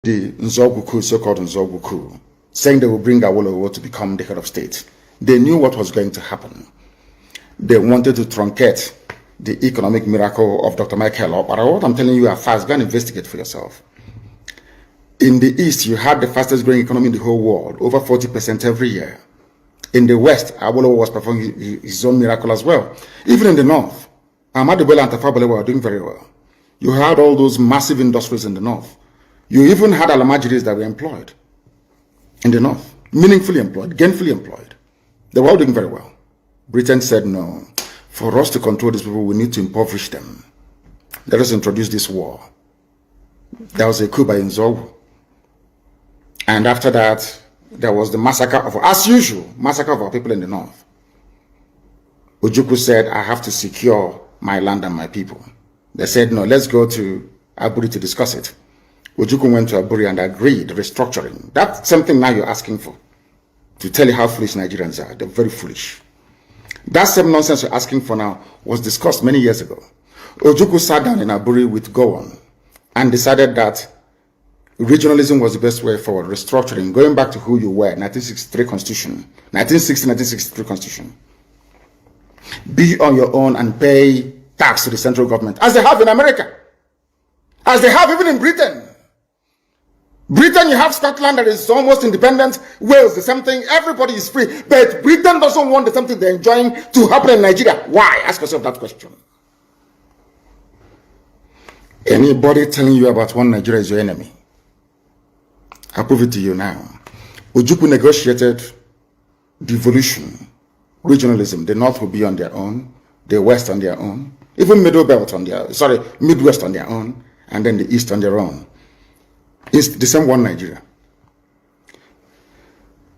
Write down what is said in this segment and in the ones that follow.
the Nzogwu coup, so-called Nzogwu coup, saying they will bring Awolowo to become the head of state. They knew what was going to happen. They wanted to truncate the economic miracle of Dr. Michael Opara. What I'm telling you are fast. Go and investigate for yourself. In the East, you had the fastest growing economy in the whole world, over 40% every year. In the West, Awolowo was performing his own miracle as well. Even in the North, Ahmadu Bello and Tafawa Balewa were doing very well. You had all those massive industries in the North. You even had Alamajiris that were employed in the North, meaningfully employed, gainfully employed. They were all doing very well. Britain said, no, for us to control these people, we need to impoverish them. Let us introduce this war. There was a coup by Nzogwu. And after that, there was the massacre of, as usual, massacre of our people in the North. Ojukwu said, I have to secure my land and my people. They said, no, let's go to Aburi to discuss it. Ojukwu went to Aburi and agreed, restructuring. That's something now you're asking for. To tell you how foolish Nigerians are. They're very foolish. That same nonsense you're asking for now was discussed many years ago. Ojukwu sat down in Aburi with Gowon and decided that regionalism was the best way forward, restructuring, going back to who you were, 1963 Constitution, 1960-1963 Constitution. Be on your own and pay tax to the central government, as they have in America, as they have even in Britain. Britain, you have Scotland that is almost independent. Wales, the same thing. Everybody is free. But Britain doesn't want the same thing they're enjoying to happen in Nigeria. Why? Ask yourself that question. Anybody telling you about one Nigeria is your enemy. I'll prove it to you now. Ojukwu negotiated devolution, regionalism. The North will be on their own, the West on their own, even Midwest on their own, and then the East on their own. It's the same one Nigeria.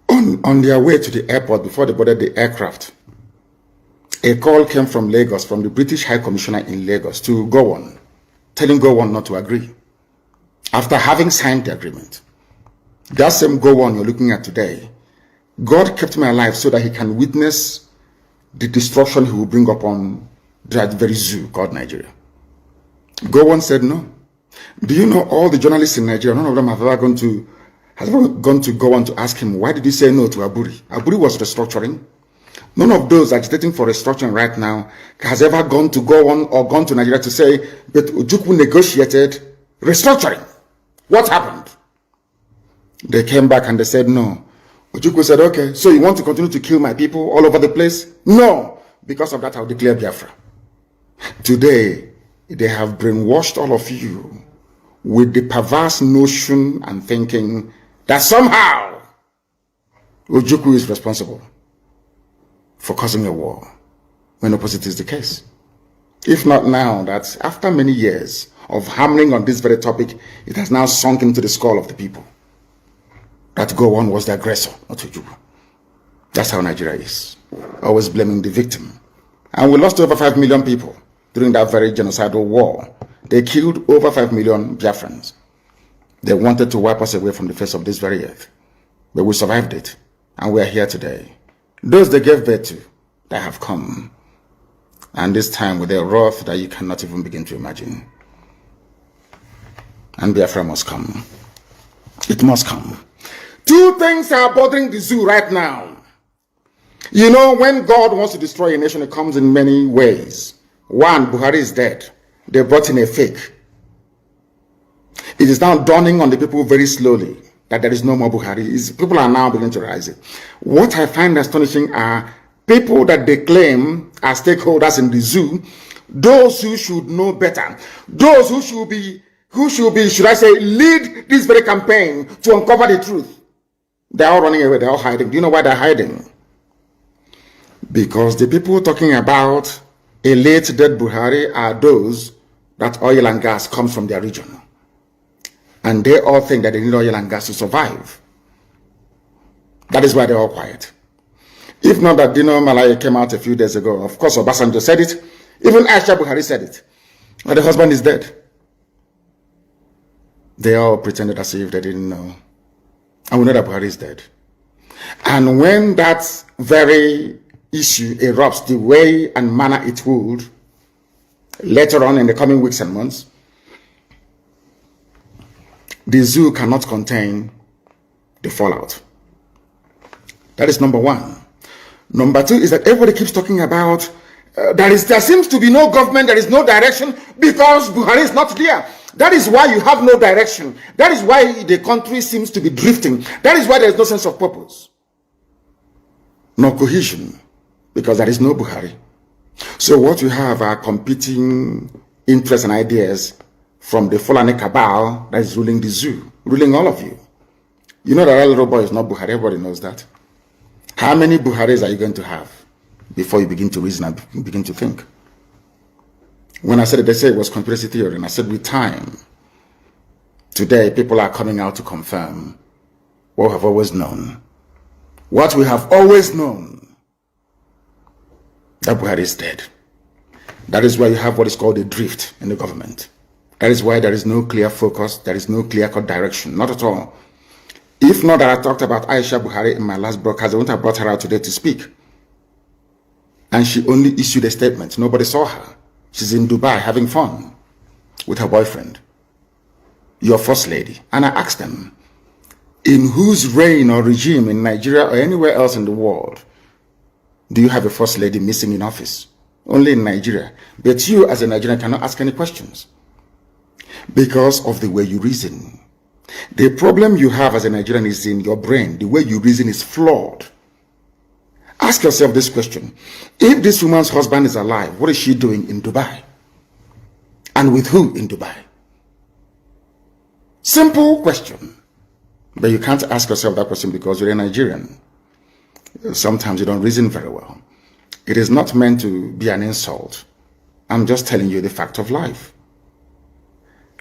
On their way to the airport, before they boarded the aircraft, a call came from Lagos, from the British High Commissioner in Lagos, to Gowon, telling Gowon not to agree, after having signed the agreement. That same Gowon you're looking at today, God kept me alive so that he can witness the destruction he will bring upon that very zoo called Nigeria. Gowon said no. Do you know all the journalists in Nigeria, none of them have ever gone to Gowon to ask him, why did you say no to Aburi? Aburi was restructuring. None of those agitating for restructuring right now has ever gone to Gowon or gone to Nigeria to say, but Ojukwu negotiated restructuring. What happened? They came back and they said no. Ojukwu said, okay, so you want to continue to kill my people all over the place? No. Because of that, I'll declare Biafra. Today, they have brainwashed all of you with the perverse notion and thinking that somehow Ojukwu is responsible for causing a war, when opposite is the case. If not now, that after many years of hammering on this very topic, it has now sunk into the skull of the people that Gowon was the aggressor, not Ojukwu. That's how Nigeria is, always blaming the victim. And we lost over 5 million people during that very genocidal war. They killed over 5 million Biafrans. They wanted to wipe us away from the face of this very earth. But we survived it, and we are here today. Those they gave birth to, they have come. And this time with a wrath that you cannot even begin to imagine. And Biafra must come. It must come. Two things are bothering the zoo right now. You know, when God wants to destroy a nation, it comes in many ways. One, Buhari is dead. They brought in a fake. It is now dawning on the people very slowly that there is no more Buhari. People are now beginning to realize it. What I find astonishing are people that they claim are stakeholders in the zoo, those who should know better, those who should be, should I say, lead this very campaign to uncover the truth. They're all running away, they're all hiding. Do you know why they're hiding? Because the people talking about a late dead Buhari are those that oil and gas comes from their region. And they all think that they need oil and gas to survive. That is why they're all quiet. If not that Dino Malaya came out a few days ago, of course Obasanjo said it, even Aisha Buhari said it, but the husband is dead. They all pretended as if they didn't know. And we know that Buhari is dead. And when that very issue erupts the way and manner it would later on in the coming weeks and months, the zoo cannot contain the fallout. That is number one. Number two is that everybody keeps talking about there seems to be no government, there is no direction because Buhari is not there. That is why you have no direction. That is why the country seems to be drifting. That is why there is no sense of purpose, no cohesion, because there is no Buhari. So what you have are competing interests and ideas from the Fulani cabal that is ruling the zoo, ruling all of you. You know that little boy is not Buhari. Everybody knows that. How many Buharis are you going to have before you begin to reason and begin to think? When I said it, they said it was conspiracy theory, and I said with time, today people are coming out to confirm what we have always known. What we have always known, that Buhari is dead. That is why you have what is called a drift in the government. That is why there is no clear focus, there is no clear-cut direction, not at all. If not that I talked about Aisha Buhari in my last broadcast, I wouldn't have brought her out today to speak. And she only issued a statement. Nobody saw her. She's in Dubai having fun with her boyfriend, your first lady. And I asked them, in whose reign or regime in Nigeria or anywhere else in the world do you have a first lady missing in office? Only in Nigeria. But you as a Nigerian cannot ask any questions because of the way you reason. The problem you have as a Nigerian is in your brain. The way you reason is flawed. Ask yourself this question. If this woman's husband is alive, what is she doing in Dubai? And with who in Dubai? Simple question. But you can't ask yourself that question because you're a Nigerian. Sometimes you don't reason very well. It is not meant to be an insult. I'm just telling you the fact of life.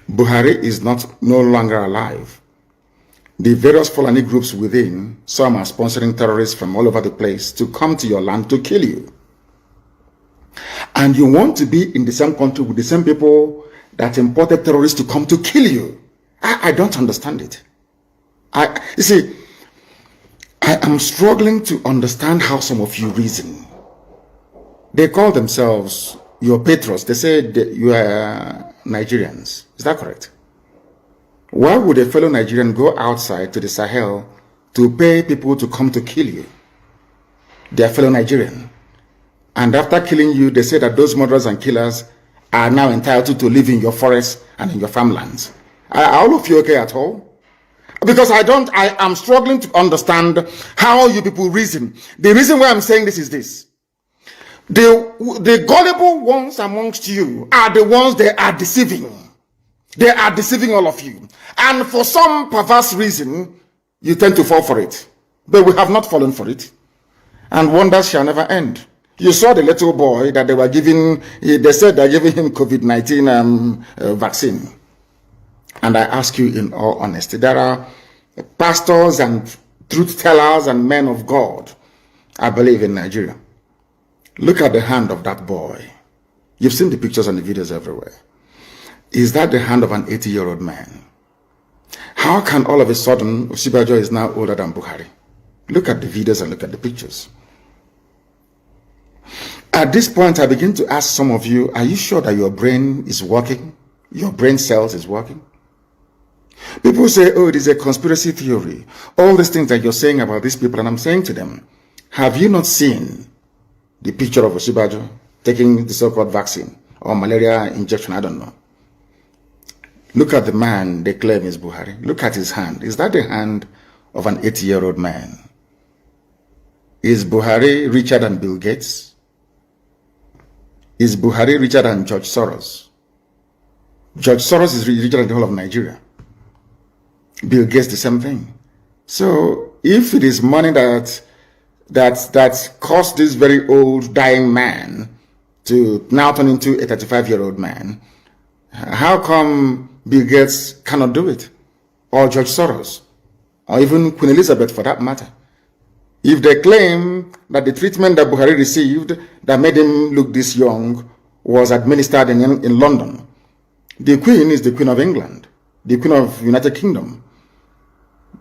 Buhari is no longer alive. The various Fulani groups within, some are sponsoring terrorists from all over the place to come to your land to kill you. And you want to be in the same country with the same people that imported terrorists to come to kill you. I don't understand it. You see, I am struggling to understand how some of you reason. They call themselves your patrons. They say that you are Nigerians. Is that correct? Why would a fellow Nigerian go outside to the Sahel to pay people to come to kill you? They are fellow Nigerian. And after killing you, they say that those murderers and killers are now entitled to live in your forests and in your farmlands. Are all of you okay at all? Because I am struggling to understand how you people reason. The reason why I'm saying this is this. The gullible ones amongst you are the ones they are deceiving. They are deceiving all of you. And for some perverse reason, you tend to fall for it. But we have not fallen for it. And wonders shall never end. You saw the little boy that they were giving, they said they're giving him COVID-19 vaccine. And I ask you in all honesty, there are pastors and truth tellers and men of God, I believe, in Nigeria. Look at the hand of that boy. You've seen the pictures and the videos everywhere. Is that the hand of an 80-year-old man? How can all of a sudden Osibajo is now older than Buhari? Look at the videos and look at the pictures. At this point, I begin to ask some of you, are you sure that your brain is working? Your brain cells is working? People say, oh, it is a conspiracy theory. All these things that you're saying about these people, and I'm saying to them, have you not seen the picture of Osibajo taking the so-called vaccine or malaria injection? I don't know. Look at the man they claim is Buhari. Look at his hand. Is that the hand of an 80-year-old man? Is Buhari richer than Bill Gates? Is Buhari richer than George Soros? George Soros is richer than the whole of Nigeria. Bill Gates, the same thing. So if it is money that caused this very old dying man to now turn into a 35-year-old man, how come Bill Gates cannot do it? Or George Soros? Or even Queen Elizabeth for that matter? If they claim that the treatment that Buhari received that made him look this young was administered in London, the Queen is the Queen of England, the Queen of United Kingdom.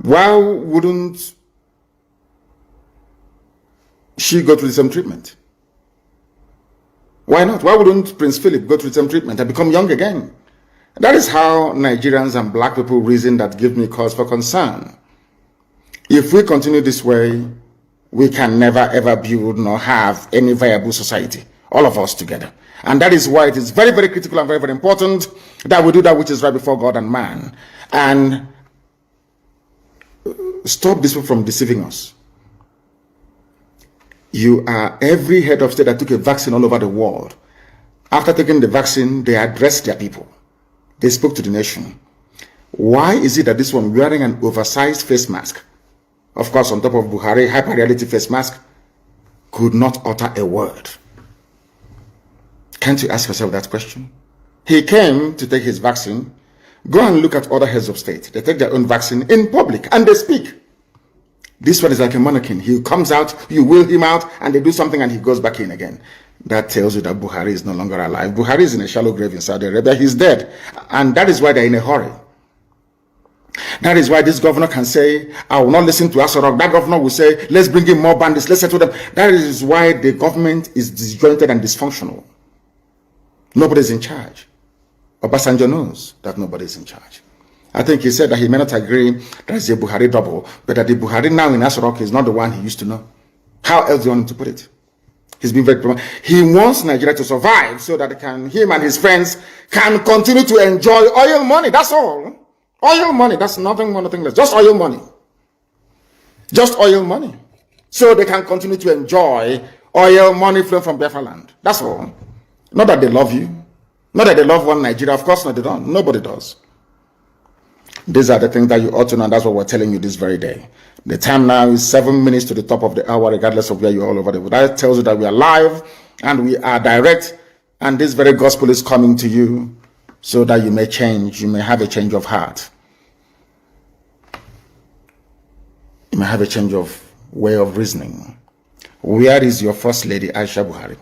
Why wouldn't she go through the same treatment? Why not? Why wouldn't Prince Philip go through the same treatment and become young again? That is how Nigerians and black people reason that give me cause for concern. If we continue this way, we can never ever build nor have any viable society, all of us together. And that is why it is very, very critical and very, very important that we do that which is right before God and man. And stop this from deceiving us. You are every head of state that took a vaccine all over the world. After taking the vaccine, they addressed their people. They spoke to the nation. Why is it that this one wearing an oversized face mask, of course on top of Buhari, hyper-reality face mask, could not utter a word? Can't you ask yourself that question? He came to take his vaccine. Go and look at other heads of state. They take their own vaccine in public and they speak. This one is like a mannequin. He comes out, you wheel him out, and they do something and he goes back in again. That tells you that Buhari is no longer alive. Buhari is in a shallow grave in Saudi Arabia. He's dead. And that is why they're in a hurry. That is why this governor can say, I will not listen to Asorok. That governor will say, let's bring in more bandits, let's settle them. That is why the government is disjointed and dysfunctional. Nobody's in charge. Obasanjo knows that nobody's in charge. I think he said that he may not agree that it's a Buhari double, but that the Buhari now in Asorok is not the one he used to know. How else do you want him to put it? He's been very prominent. He wants Nigeria to survive so that him and his friends can continue to enjoy oil money. That's all. Oil money. That's nothing more, nothing less. Just oil money. Just oil money. So they can continue to enjoy oil money flowing from Biafra land. That's all. Not that they love you. Not that they love one Nigeria. Of course not, they don't. Nobody does. These are the things that you ought to know, and that's what we're telling you this very day. The time now is 7 minutes to the top of the hour, regardless of where you're all over the world. That tells you that we are live and we are direct, and this very gospel is coming to you so that you may change, you may have a change of heart. You may have a change of way of reasoning. Where is your first lady, Aisha Buhari?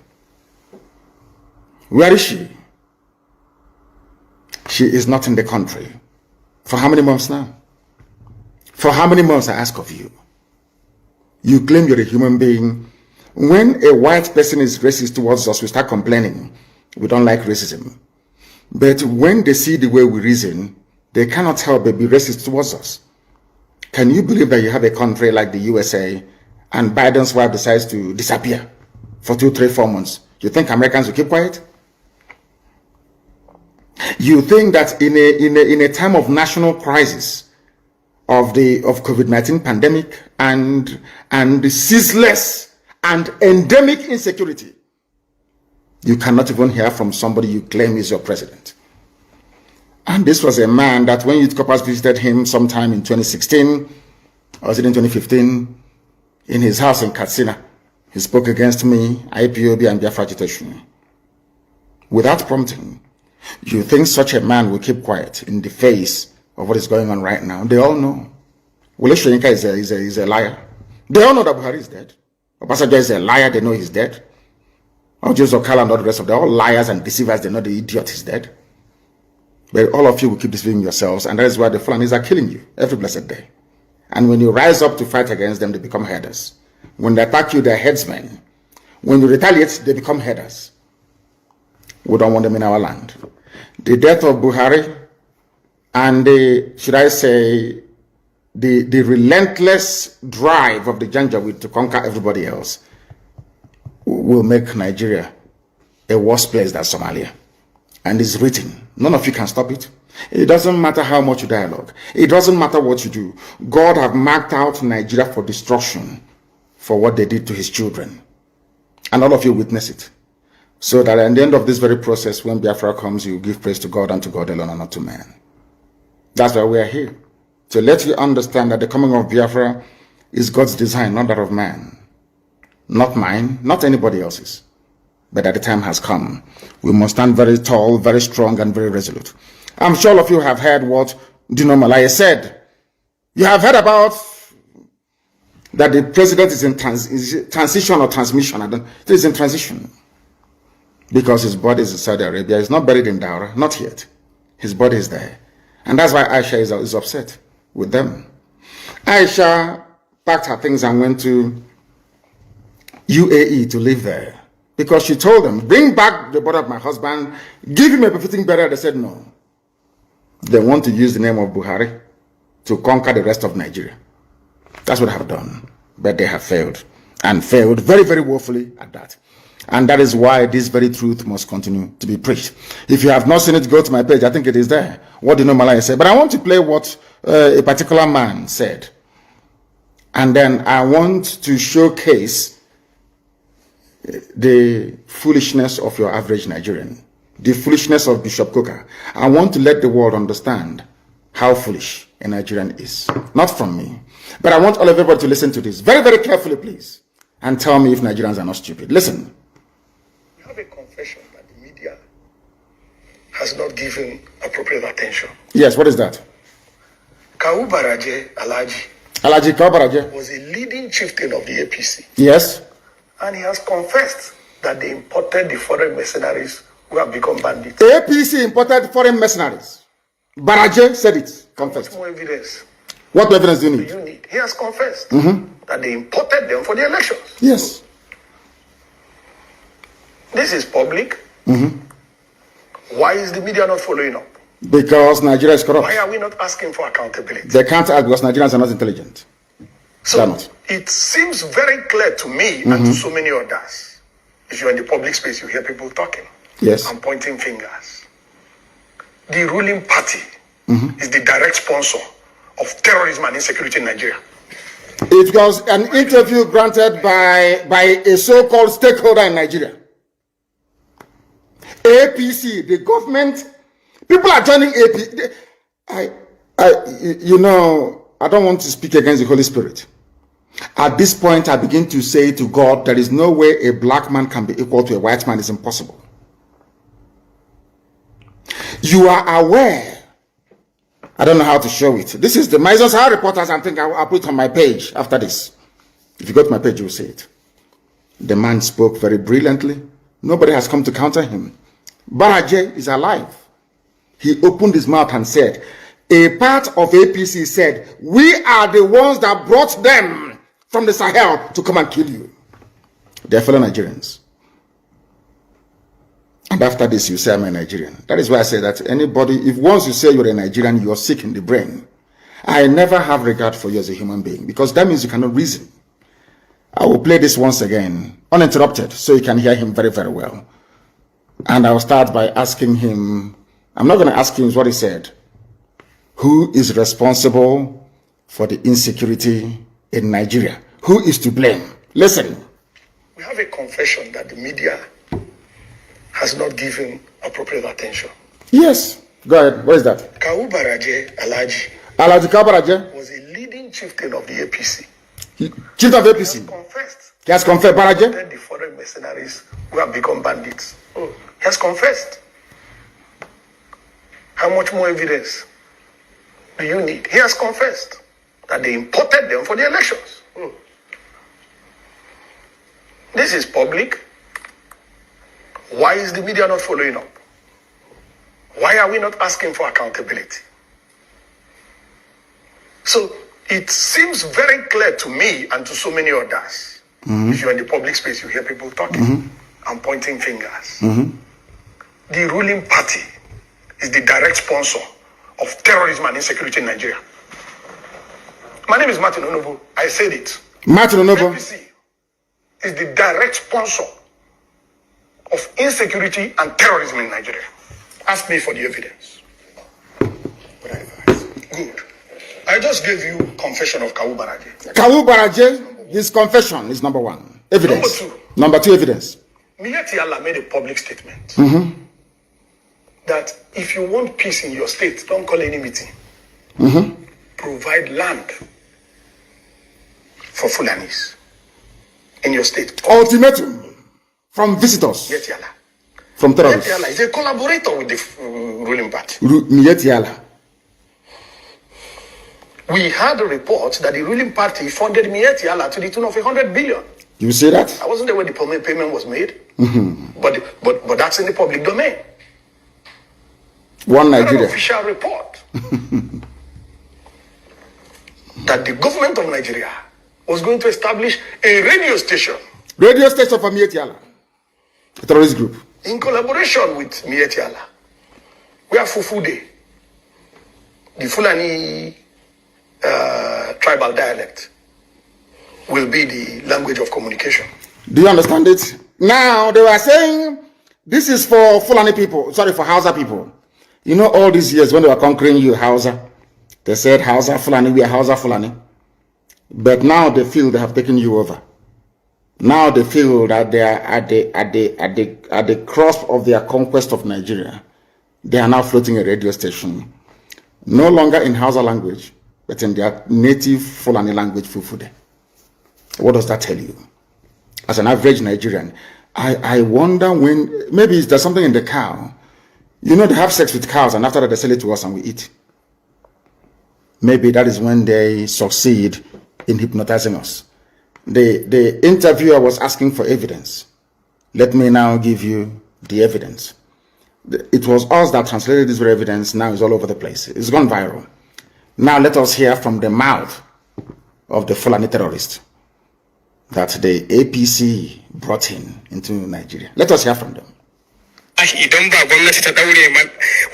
Where is she? She is not in the country. For how many months now? For how many months, I ask of you? You claim you're a human being. When a white person is racist towards us, we start complaining. We don't like racism. But when they see the way we reason, they cannot help but be racist towards us. Can you believe that you have a country like the USA and Biden's wife decides to disappear for 2, 3, 4 months? You think Americans will keep quiet? You think that in a time of national crisis of COVID-19 pandemic and the ceaseless and endemic insecurity, you cannot even hear from somebody you claim is your president? And this was a man that when Youth Corpus visited him sometime in 2016, or was it in 2015, in his house in Katsina, he spoke against me, IPOB and Biafra agitation. Without prompting. You think such a man will keep quiet in the face of what is going on right now? They all know. Wole Soyinka is a liar. They all know that Buhari is dead. Obasanjo is a liar. They know he's dead. Ojo Okala and all the rest of them, all liars and deceivers. They know the idiot is dead. But all of you will keep deceiving yourselves, and that is why the Fulanis are killing you every blessed day. And when you rise up to fight against them, they become headers. When they attack you, they're headsmen. When you retaliate, they become headers. We don't want them in our land. The death of Buhari and the relentless drive of the Janjaweed to conquer everybody else will make Nigeria a worse place than Somalia. And it's written. None of you can stop it. It doesn't matter how much you dialogue. It doesn't matter what you do. God have marked out Nigeria for destruction for what they did to his children. And all of you witness it. So that at the end of this very process, when Biafra comes, you give praise to God and to God alone and not to man. That's why we are here. To let you understand that the coming of Biafra is God's design, not that of man. Not mine, not anybody else's. But that the time has come. We must stand very tall, very strong, and very resolute. I'm sure all of you have heard what Dino Malaya said. You have heard about that the president is in transition or transmission. It is in transition. Because his body is in Saudi Arabia. He's not buried in Daura. Not yet. His body is there. And that's why Aisha is upset with them. Aisha packed her things and went to UAE to live there. Because she told them, bring back the body of my husband, give him a befitting burial. They said no. They want to use the name of Buhari to conquer the rest of Nigeria. That's what they have done. But they have failed. And failed very, very woefully at that. And that is why this very truth must continue to be preached. If you have not seen it, go to my page. I think it is there. What do you know Malaya said? But I want to play what a particular man said. And then I want to showcase the foolishness of your average Nigerian. The foolishness of Bishop Coker. I want to let the world understand how foolish a Nigerian is. Not from me. But I want all of everybody to listen to this very, very carefully, please. And tell me if Nigerians are not stupid. Listen. We have a confession that the media has not given appropriate attention. Yes, what is that? Kawu Baraje Alhaji Kawu Baraje was a leading chieftain of the APC. Yes. And he has confessed that they imported the foreign mercenaries who have become bandits. APC imported foreign mercenaries. Baraje said it. Confessed. What more evidence? What evidence do you need? He has confessed that they imported them for the elections. Yes. This is public. Why is the media not following up? Because Nigeria is corrupt. Why are we not asking for accountability? They can't act because Nigerians are not intelligent. So it seems very clear to me and to so many others. If you're in the public space, you hear people talking. Yes. And pointing fingers. The ruling party is the direct sponsor of terrorism and insecurity in Nigeria. It was an interview granted by a so-called stakeholder in Nigeria. APC, the government, people are joining APC. You know, I don't want to speak against the Holy Spirit. At this point, I begin to say to God, there is no way a black man can be equal to a white man. It's impossible. You are aware. I don't know how to show it. This is the Mazi Nnamdi reporters. I think I'll put it on my page after this. If you go to my page, you'll see it. The man spoke very brilliantly. Nobody has come to counter him. Baraje is alive. He opened his mouth and said, a part of APC said, we are the ones that brought them from the Sahel to come and kill you. They're fellow Nigerians. And after this, you say, I'm a Nigerian. That is why I say that anybody, if once you say you're a Nigerian, you're sick in the brain. I never have regard for you as a human being, because that means you cannot reason. I will play this once again, uninterrupted, so you can hear him very, very well. And I'll start by asking him, I'm not going to ask him what he said. Who is responsible for the insecurity in Nigeria? Who is to blame? Listen. We have a confession that the media has not given appropriate attention. Yes. Go ahead. What is that? Kawu Baraje Alhaji Kawu Baraje was a leading chieftain of the APC. Chief of APC. He has confessed. Baraje? The foreign mercenaries who have become bandits. He has confessed. How much more evidence do you need? He has confessed that they imported them for the elections. This is public. Why is the media not following up? Why are we not asking for accountability? So it seems very clear to me and to so many others. If you're in the public space, you hear people talking and pointing fingers. The ruling party is the direct sponsor of terrorism and insecurity in Nigeria. My name is Martin Onobo. I said it. Martin Onobo. APC is the direct sponsor of insecurity and terrorism in Nigeria. Ask me for the evidence. Good. I just gave you confession of Kawu Baraje. Kawu Baraje, his confession is number one. Evidence. Number two, evidence. Miyetti Allah made a public statement that if you want peace in your state, don't call any meeting. Provide land for Fulanis in your state. Ultimatum from visitors. Miyetti Allah. From terrorists. Miyetti Allah is a collaborator with the ruling party. Miyetti Allah. We had a report that the ruling party funded Miyetti Allah to the tune of 100 billion. You see that? I wasn't there when the payment was made. But that's in the public domain. One Nigeria. An official report that the government of Nigeria was going to establish a radio station. Radio station for Miyetti Allah, a terrorist group. In collaboration with Miyetti Allah. We have Fufude, the Fulani tribal dialect will be the language of communication. Do you understand it? Now, they were saying this is for Fulani people, sorry, for Hausa people. You know, all these years when they were conquering you, Hausa, they said Hausa, Fulani, we are Hausa, Fulani. But now they feel they have taken you over. Now they feel that they are at the cusp of their conquest of Nigeria. They are now floating a radio station, no longer in Hausa language, but in their native Fulani language, Fufude. What does that tell you? As an average Nigerian, I wonder when, maybe there's something in the cow. You know, they have sex with cows and after that they sell it to us and we eat. Maybe that is when they succeed in hypnotizing us. The interviewer was asking for evidence. Let me now give you the evidence. It was us that translated this evidence. Now it's all over the place. It's gone viral. Now let us hear from the mouth of the Fulani terrorist that the APC brought into Nigeria. Let us hear from them. Idan ba gwamnati ta daure man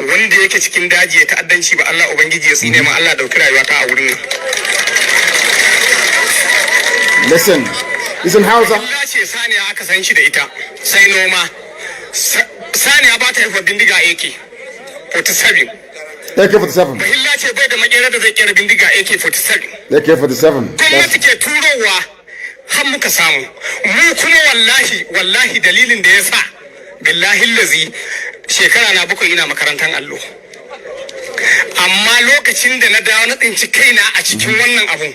wanda yake cikin daji ya ta'addanci ba Allah ubangiji ya tsine ma Allah dauki rayuwa ta a wurin nan. Listen Hausa. Allah ce saniya aka san shi da ita sai noma. Saniya ba ta haifa bindiga AK-47. AK-47. Bahilla ce bai da makera da zai kera bindiga AK-47. AK-47. Gwamnati ke turowa har muka samu. Mu kuma wallahi dalilin da ya sa billahi lazi shekara na bakwai ina makarantar allo. Amma lokacin da na dawo na tsinci kaina a cikin wannan abun,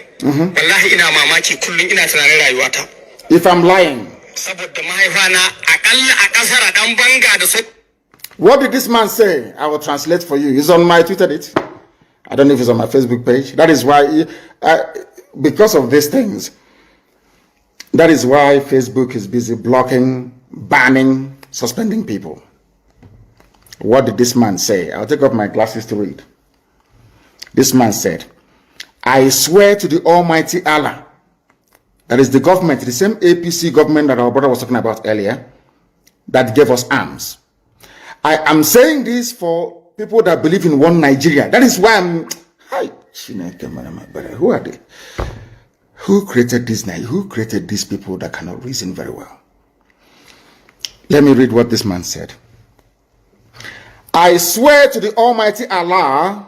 wallahi ina mamaki kullum ina tunanin rayuwata. If I'm lying. Saboda mahaifana akalla a kasar dan banga da su. What did this man say? I will translate for you. It's on my Twitter. I don't know if it's on my Facebook page. That is why, because of these things, that is why Facebook is busy blocking, banning, suspending people. What did this man say? I'll take off my glasses to read. This man said, I swear to the Almighty Allah, that is the government, the same APC government that our brother was talking about earlier, that gave us arms. I am saying this for people that believe in one Nigeria. That is why I'm... Who are they? Who created this Nigeria? Who created these people that cannot reason very well? Let me read what this man said. I swear to the Almighty Allah,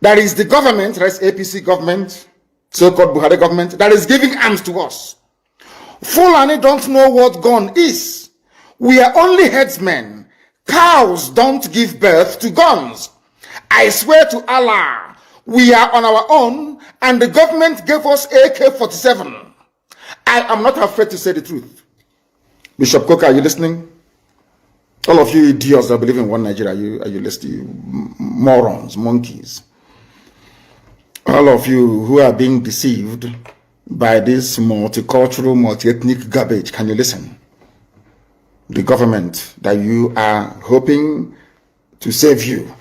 that is the government, that is APC government, so-called Buhari government, that is giving arms to us. Fulani don't know what gun is. We are only headsmen. Cows don't give birth to guns. I swear to Allah, we are on our own, and the government gave us AK-47. I am not afraid to say the truth. Bishop Coker, are you listening? All of you idiots that believe in one Nigeria, are you listening? You morons, monkeys. All of you who are being deceived by this multicultural, multi-ethnic garbage, can you listen? The government that you are hoping to save you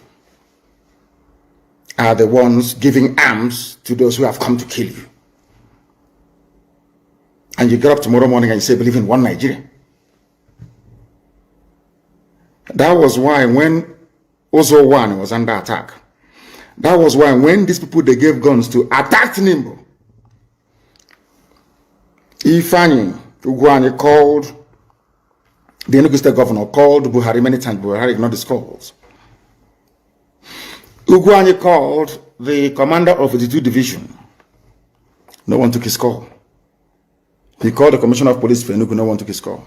are the ones giving arms to those who have come to kill you. And you get up tomorrow morning and you say, believe in one Nigeria. That was why when Ozo 1 was under attack, that was why when these people, they gave guns to attack Nimbo, Ifani Ugwani called, the Enugu State governor called Buhari many times. Buhari ignored his calls. Ugwani called the commander of the 2 division. No one took his call. He called the commissioner of police for Enugu. No one took his call.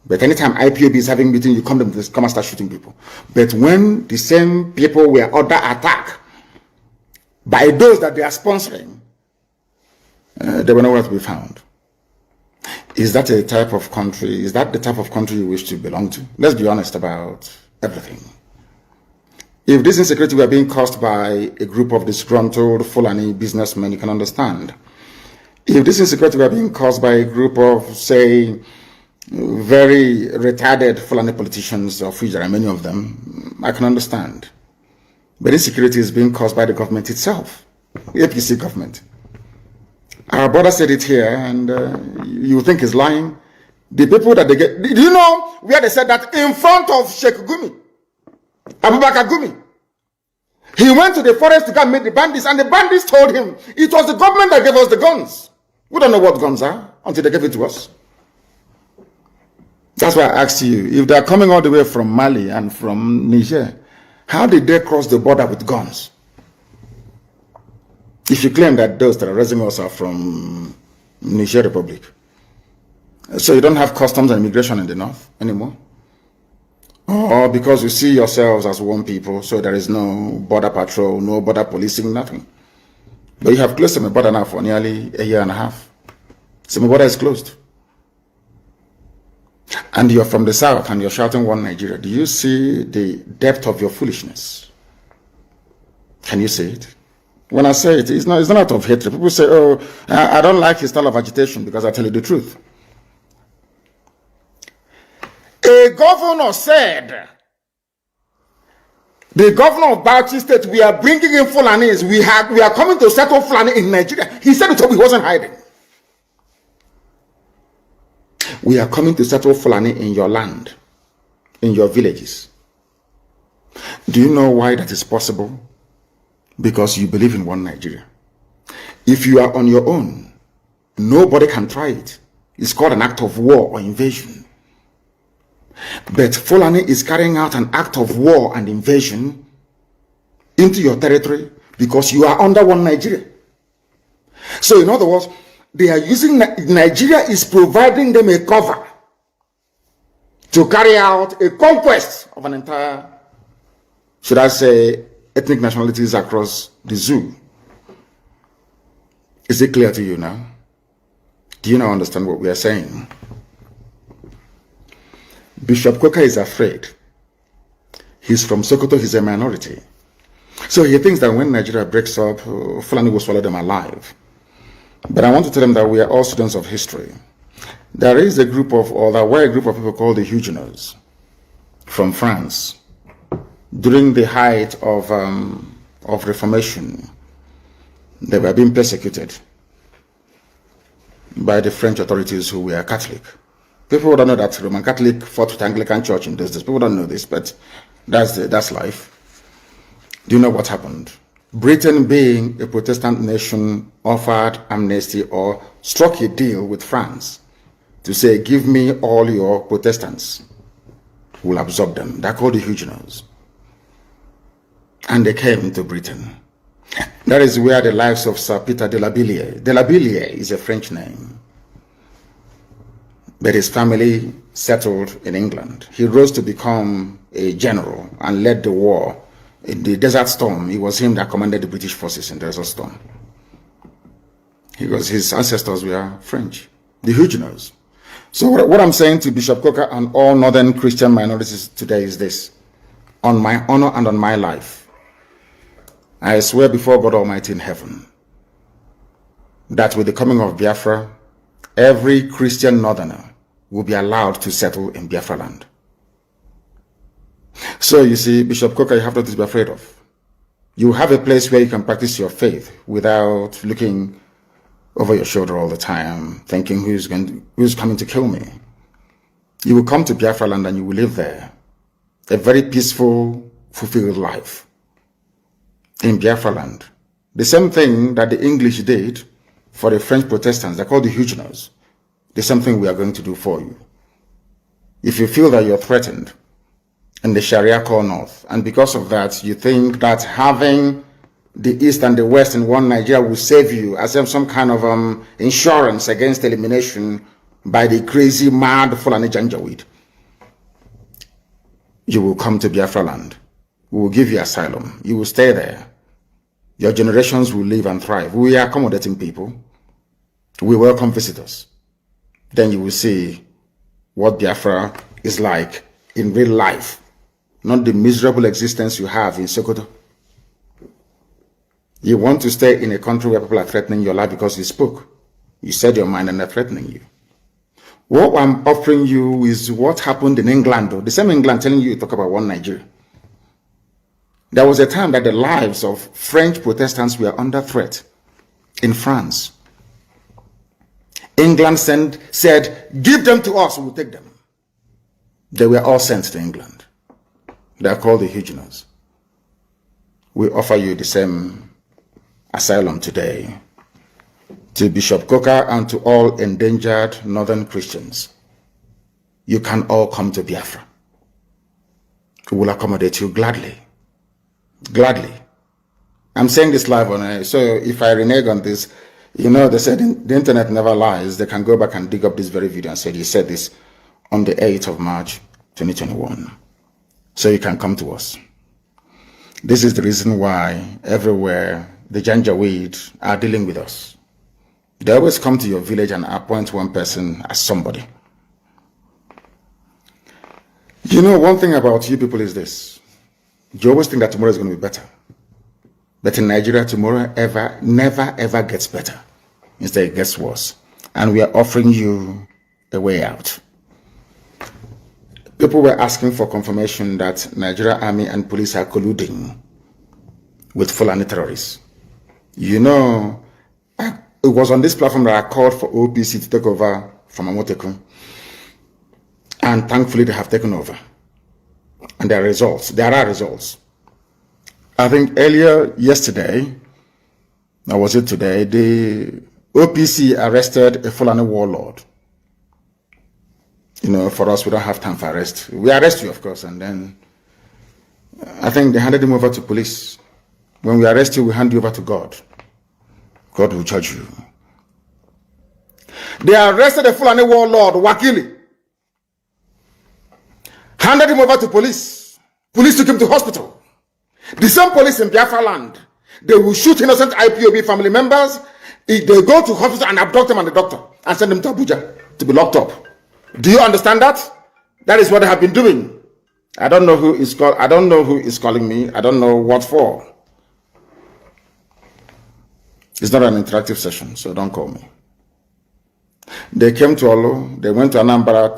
But anytime IPOB is having meeting, you come and start shooting people. But when the same people were under attack by those that they are sponsoring, they were nowhere to be found. Is that a type of country? Is that the type of country you wish to belong to? Let's be honest about everything. If this insecurity were being caused by a group of disgruntled Fulani businessmen, you can understand. If this insecurity were being caused by a group of, say, very retarded Fulani politicians, of which there are many of them, I can understand. But insecurity is being caused by the government itself, the APC government. Our brother said it here, and you think he's lying. The people that they get, do you know where they said that? In front of Sheikh Gumi, Abubakar Gumi. He went to the forest to go and meet the bandits, and the bandits told him it was the government that gave us the guns. We don't know what guns are until they gave it to us. That's why I asked you, if they're coming all the way from Mali and from Niger, how did they cross the border with guns? If you claim that those terrorism are from Niger Republic, so you don't have customs and immigration in the north anymore? Or because you see yourselves as one people, so there is no border patrol, no border policing, nothing. But you have closed the border now for nearly a year and a half. So the border is closed. And you're from the south and you're shouting one Nigeria. Do you see the depth of your foolishness? Can you see it? When I say it, it's not out of hatred. People say, oh, I don't like his style of agitation because I tell you the truth. A governor said, the governor of Bauchi State, we are bringing in Fulanis. We are coming to settle Fulani in Nigeria. He said it, he wasn't hiding. We are coming to settle Fulani in your land, in your villages. Do you know why that is possible? Because you believe in one Nigeria. If you are on your own, nobody can try it. It's called an act of war or invasion. But Fulani is carrying out an act of war and invasion into your territory because you are under one Nigeria. So in other words, they are using, Nigeria is providing them a cover to carry out a conquest of an entire, should I say, ethnic nationalities across the zoo. Is it clear to you now? Do you now understand what we are saying? Bishop Coker is afraid. He's from Sokoto, he's a minority. So he thinks that when Nigeria breaks up, Fulani will swallow them alive. But I want to tell them that we are all students of history. There is a group of, or there were a group of people called the Huguenots from France. During the height of Reformation, they were being persecuted by the French authorities who were Catholic. People don't know that Roman Catholic fought with Anglican Church in those days. People don't know this, but that's life. Do you know what happened? Britain, being a Protestant nation, offered amnesty or struck a deal with France to say, give me all your Protestants. We'll absorb them. They're called the Huguenots. And they came to Britain. That is where the lives of Sir Peter de la Billière is a French name. But his family settled in England. He rose to become a general and led the war. In the Desert Storm, it was him that commanded the British forces in the Desert Storm. His ancestors were French, the Huguenots. So what I'm saying to Bishop Coker and all northern Christian minorities today is this. On my honor and on my life, I swear before God Almighty in heaven that with the coming of Biafra, every Christian northerner will be allowed to settle in Biafra land. So you see, Bishop Coker, you have nothing to be afraid of. You have a place where you can practice your faith without looking over your shoulder all the time, thinking who's coming to kill me. You will come to Biafra land and you will live there. A very peaceful, fulfilled life in Biafra land. The same thing that the English did for the French Protestants, they're called the Huguenots. The same thing we are going to do for you. If you feel that you're threatened in the Sharia core north, and because of that, you think that having the East and the West in one Nigeria will save you as some kind of insurance against elimination by the crazy, mad Fulani Janjaweed, you will come to Biafra land. We will give you asylum. You will stay there. Your generations will live and thrive. We are accommodating people. We welcome visitors. Then you will see what Biafra is like in real life, not the miserable existence you have in Sokoto. You want to stay in a country where people are threatening your life because you spoke. You said your mind and they're threatening you. What I'm offering you is what happened in England, though. The same England telling you to talk about one Nigeria. There was a time that the lives of French Protestants were under threat in France. England said, give them to us, we'll take them. They were all sent to England. They are called the Huguenots. we offer you the same asylum today. To Bishop Coker and to all endangered northern Christians, you can all come to Biafra. We will accommodate you gladly. Gladly. I'm saying this live on air, so if I renege on this, you know, they said the internet never lies. They can go back and dig up this very video and say, you said this on the 8th of March, 2021. So you can come to us. This is the reason why everywhere the Janjaweed are dealing with us. They always come to your village and appoint one person as somebody. You know, one thing about you people is this. You always think that tomorrow is going to be better. But in Nigeria, tomorrow never ever gets better. Instead, it gets worse. And we are offering you a way out. People were asking for confirmation that Nigeria Army and police are colluding with Fulani terrorists. You know, it was on this platform that I called for OPC to take over from Amotekun. And thankfully, they have taken over. And there are results. I think earlier yesterday, or was it today, the OPC arrested a Fulani warlord. You know, for us, we don't have time for arrest. We arrest you, of course, and then I think they handed him over to police. When we arrest you, we hand you over to God. God will judge you. They arrested a Fulani warlord, Wakili. Handed him over to police. Police took him to hospital. The same police in Biafra land, they will shoot innocent IPOB family members. If they go to hospital and abduct them and the doctor and send them to Abuja to be locked up. Do you understand that? That is what they have been doing. I don't know who is calling me. I don't know what for. It's not an interactive session, so don't call me. They came to Olo, they went to Anambra,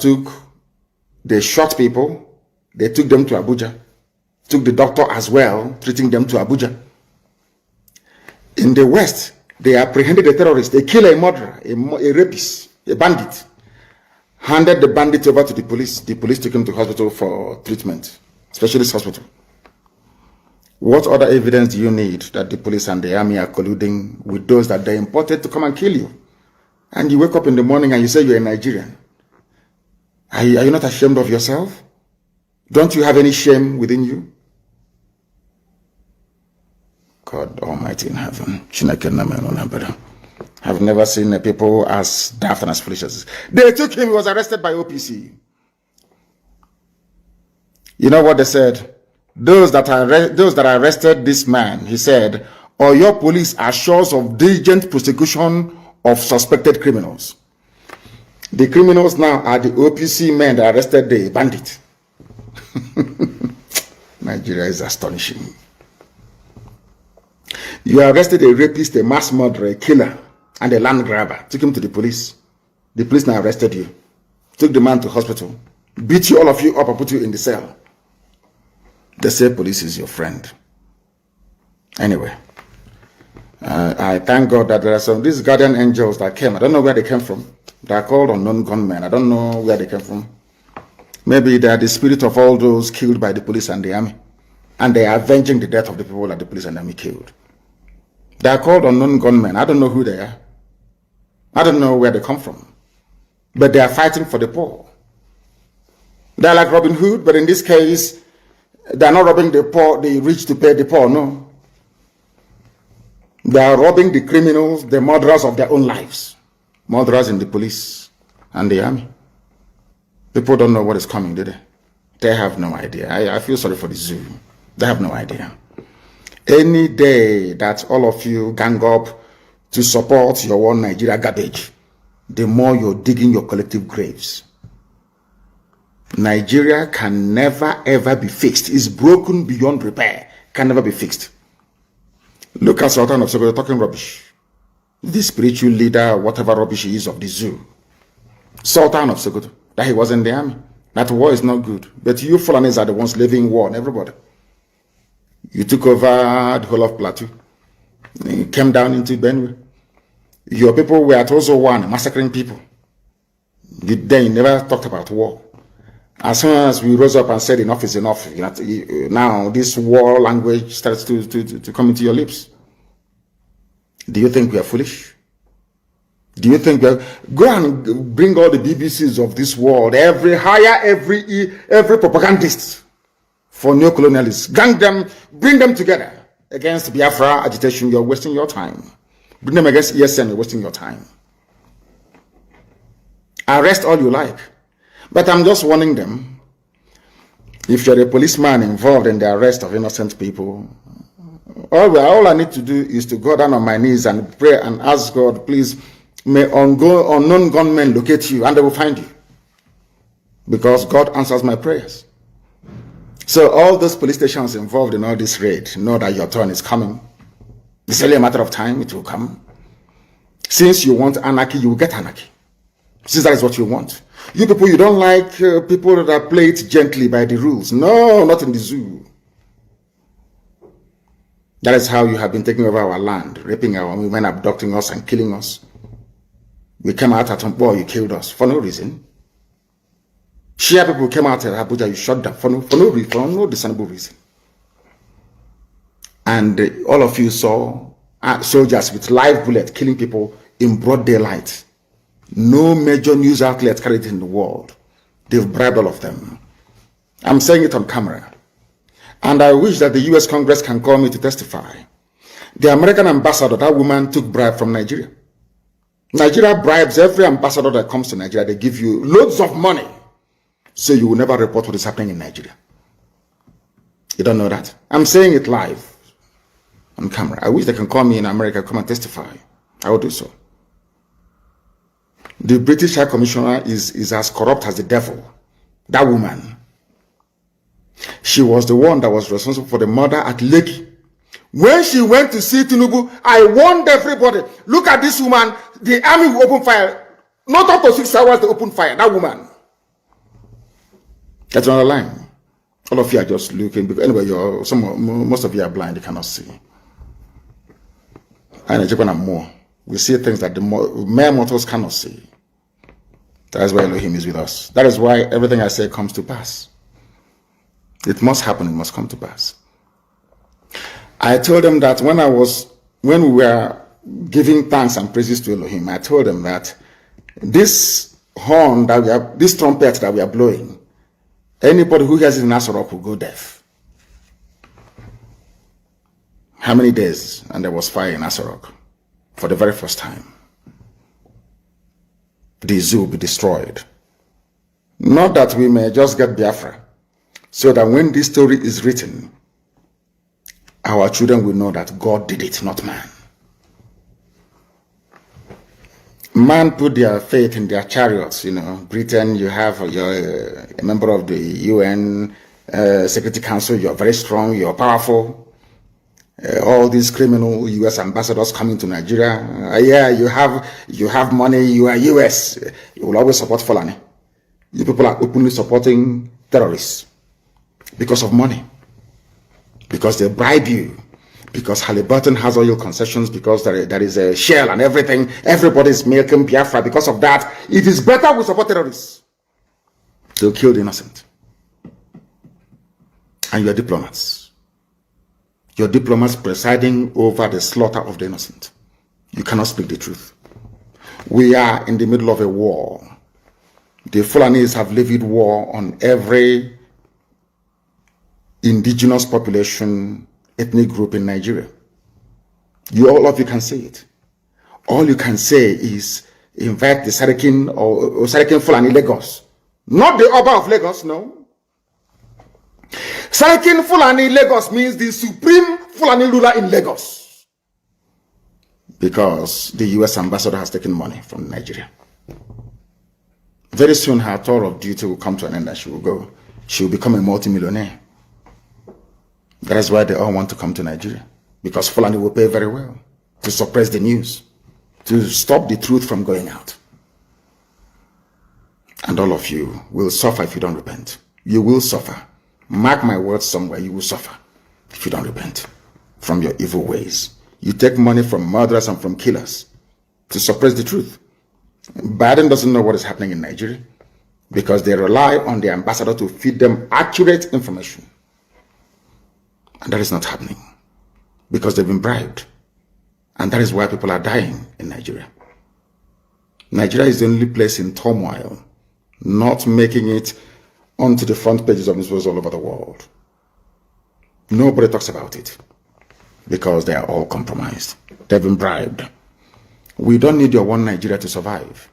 they shot people, they took them to Abuja, took the doctor as well, treating them to Abuja. In the West, they apprehended a terrorist, they killed a murderer, a rapist, a bandit, handed the bandit over to the police. The police took him to hospital for treatment, specialist hospital. What other evidence do you need that the police and the army are colluding with those that they imported to come and kill you? And you wake up in the morning and you say you're a Nigerian. Are you not ashamed of yourself? Don't you have any shame within you? God Almighty in heaven. I've never seen people as daft and as foolish as this. They took him, he was arrested by OPC. You know what they said? Those that arrested this man, he said, or your police are sures of diligent prosecution of suspected criminals. The criminals now are the OPC men that arrested the bandit. Nigeria is astonishing. You arrested a rapist, a mass murderer, a killer, and a land grabber. Took him to the police. The police now arrested you. Took the man to hospital. Beat you, all of you up, and put you in the cell. They say police is your friend. Anyway, I thank God that there are these guardian angels that came. I don't know where they came from. They are called unknown gunmen. I don't know where they came from. Maybe they are the spirit of all those killed by the police and the army. And they are avenging the death of the people that the police and the army killed. They are called unknown gunmen. I don't know who they are. I don't know where they come from. But they are fighting for the poor. They are like Robin Hood, but in this case, they are not robbing the poor, the rich to pay the poor, no. They are robbing the criminals, the murderers of their own lives. Murderers in the police and the army. People don't know what is coming, do they? They have no idea. I feel sorry for the zoo. They have no idea. Any day that all of you gang up to support your one Nigeria garbage, the more you're digging your collective graves. Nigeria can never ever be fixed. It's broken beyond repair. Can never be fixed. Look at Sultan of Sokoto talking rubbish. The spiritual leader, whatever rubbish he is of the zoo. Sultan of Sokoto, that he was in the army. That war is not good. But you Fulanis are the ones living war on everybody. You took over the whole of Plateau. You came down into Benue. Your people were at Ozo 1, massacring people. Then you never talked about war. As soon as we rose up and said enough is enough, now this war language starts to come into your lips. Do you think we are foolish? Do you think go and bring all the BBCs of this world, every propagandist for neo-colonialists, gang them, bring them together against Biafra agitation? You're wasting your time. Bring them against ESN, you're wasting your time. Arrest all you like. But I'm just warning them, if you're a policeman involved in the arrest of innocent people, all I need to do is to go down on my knees and pray and ask God, please, may unknown gunmen locate you and they will find you. Because God answers my prayers. So all those police stations involved in all this raid know that your turn is coming. It's only a matter of time, it will come. Since you want anarchy, you will get anarchy. Since that is what you want. You people, you don't like people that play it gently by the rules. No, not in the zoo. That is how you have been taking over our land, raping our women, abducting us and killing us. We came out at Mpo, you killed us for no reason. Shia people came out at Abuja, you shot them for no discernible reason. And all of you saw soldiers with live bullets killing people in broad daylight. No major news outlet carried it in the world. They've bribed all of them. I'm saying it on camera. And I wish that the US Congress can call me to testify. The American ambassador, that woman took bribe from Nigeria. Nigeria bribes every ambassador that comes to Nigeria. They give you loads of money, so you will never report what is happening in Nigeria. You don't know that? I'm saying it live on camera. I wish they can call me in America, come and testify. I will do so. The British High Commissioner is as corrupt as the devil. That woman. She was the one that was responsible for the murder at Lekki. When she went to see Tinubu, I warned everybody, look at this woman, the army will open fire. Not up to 6 hours, they open fire. That woman. That's another line. All of you are just looking. Because anyway, most of you are blind, you cannot see. And Japan and more. We see things that the mere mortals cannot see. That is why Elohim is with us. That is why everything I say comes to pass. It must happen, it must come to pass. I told them that when we were giving thanks and praises to Elohim, I told them that this horn this trumpet that we are blowing, anybody who hears it in Asorok will go deaf. How many days? And there was fire in Asorok for the very first time. The zoo will be destroyed. Not that we may just get Biafra, so that when this story is written, our children will know that God did it, not man. Man put their faith in their chariots. Britain, you have you're a member of the UN Security Council. You're very strong. You're powerful. All these criminal US ambassadors coming to Nigeria. Yeah, you have money. You are US. You will always support Fulani. You people are openly supporting terrorists because of money. Because they bribe you, because Halliburton has oil concessions, because there is a Shell and everything, everybody's milking Biafra. Because of that, it is better we support terrorists. They'll kill the innocent. And you're diplomats. You're diplomats presiding over the slaughter of the innocent. You cannot speak the truth. We are in the middle of a war. The Fulanis have levied war on every indigenous population, ethnic group in Nigeria. All of you can say it. All you can say is invite the Sarikin or Sarikin Fulani Lagos. Not the Oba of Lagos, no. Sarikin Fulani Lagos means the supreme Fulani ruler in Lagos. Because the US ambassador has taken money from Nigeria. Very soon her tour of duty will come to an end and she will go. She will become a multimillionaire. That is why they all want to come to Nigeria. Because Fulani will pay very well to suppress the news, to stop the truth from going out. And all of you will suffer if you don't repent. You will suffer. Mark my words somewhere, you will suffer if you don't repent from your evil ways. You take money from murderers and from killers to suppress the truth. Biden doesn't know what is happening in Nigeria. because they rely on the ambassador to feed them accurate information. And that is not happening because they've been bribed. And that is why people are dying in Nigeria. Nigeria is the only place in turmoil, not making it onto the front pages of newspapers all over the world. Nobody talks about it because they are all compromised. They've been bribed. We don't need your one Nigeria to survive.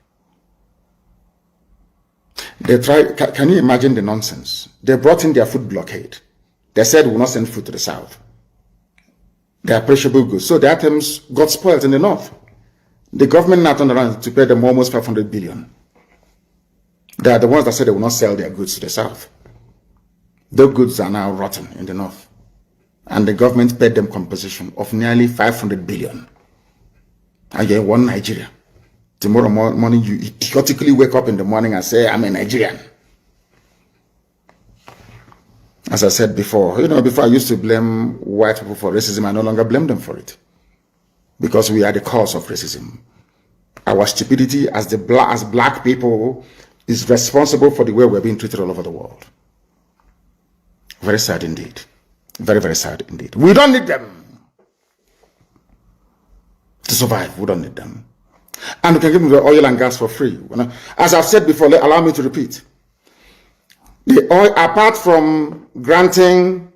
They tried, can you imagine the nonsense? They brought in their food blockade. They said we will not send food to the south. They are perishable goods. So the items got spoiled in the north. The government now turned around to pay them almost 500 billion. They are the ones that said they will not sell their goods to the south. The goods are now rotten in the north. And the government paid them compensation of nearly 500 billion. And you're in one Nigeria. Tomorrow morning, you idiotically wake up in the morning and say, I'm a Nigerian. As I said before, before I used to blame white people for racism, I no longer blame them for it. Because we are the cause of racism. Our stupidity as black people is responsible for the way we're being treated all over the world. Very sad indeed. Very, very sad indeed. We don't need them to survive. We don't need them. And we can give them the oil and gas for free. As I've said before, allow me to repeat. The oil, apart from granting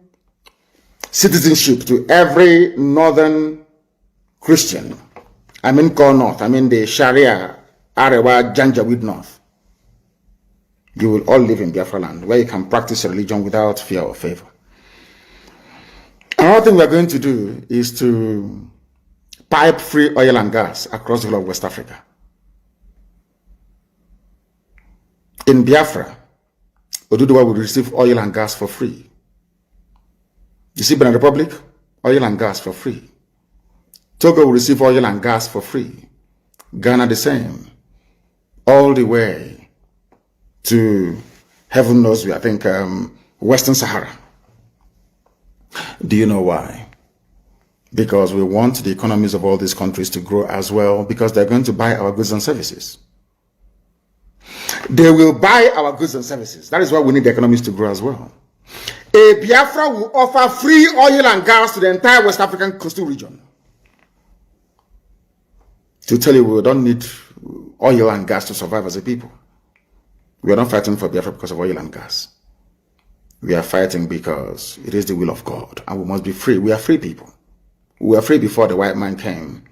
citizenship to every northern Christian, I mean Core North, I mean the Sharia, Arewa, Janjaweed North, you will all live in Biafra land, where you can practice religion without fear or favor. Another thing we are going to do is to pipe free oil and gas across the whole of West Africa. In Biafra, Oduduwa will receive oil and gas for free. You see, Benin Republic, oil and gas for free. Togo will receive oil and gas for free. Ghana the same. All the way to, heaven knows, I think, Western Sahara. Do you know why? Because we want the economies of all these countries to grow as well, because they're going to buy our goods and services. They will buy our goods and services. That is why we need the economies to grow as well. A Biafra will offer free oil and gas to the entire West African coastal region. To tell you, we don't need oil and gas to survive as a people. We are not fighting for Biafra because of oil and gas. We are fighting because it is the will of God, and we must be free. We are free people. We were free before the white man came,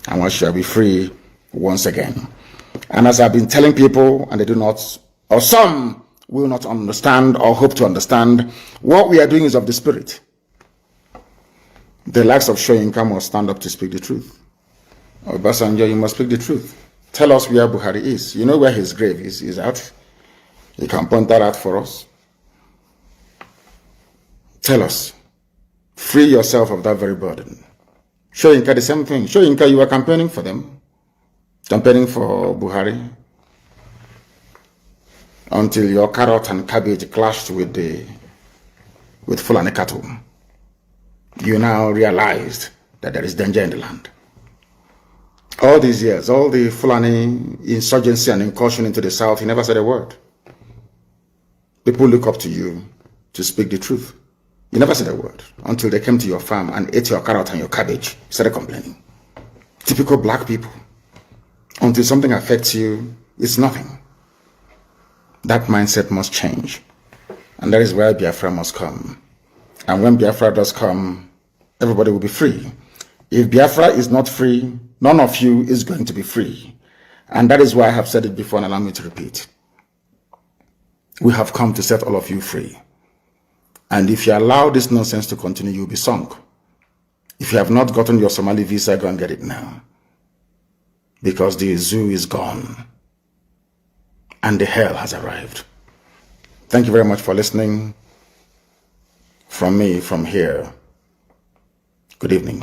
and we shall be free once again. And as I've been telling people, and they do not, or some will not understand or hope to understand, what we are doing is of the spirit. The likes of Soyinka must stand up to speak the truth. Obasanjo, you must speak the truth. Tell us where Buhari is. You know where his grave is? He's at. You can point that out for us. Tell us. Free yourself of that very burden. Soyinka, the same thing. Soyinka, you are campaigning for them. Campaigning for Buhari. Until your carrot and cabbage clashed with Fulani cattle. You now realized that there is danger in the land. All these years, all the Fulani insurgency and incursion into the south, he never said a word. People look up to you to speak the truth. You never said a word until they came to your farm and ate your carrot and your cabbage. You started complaining. Typical black people. Until something affects you, it's nothing. That mindset must change. And that is where Biafra must come. And when Biafra does come, everybody will be free. If Biafra is not free, none of you is going to be free. And that is why I have said it before, and allow me to repeat. We have come to set all of you free. And if you allow this nonsense to continue, you'll be sunk. If you have not gotten your Somali visa, go and get it now. Because the zoo is gone. And the hell has arrived. Thank you very much for listening. From me, from here. Good evening.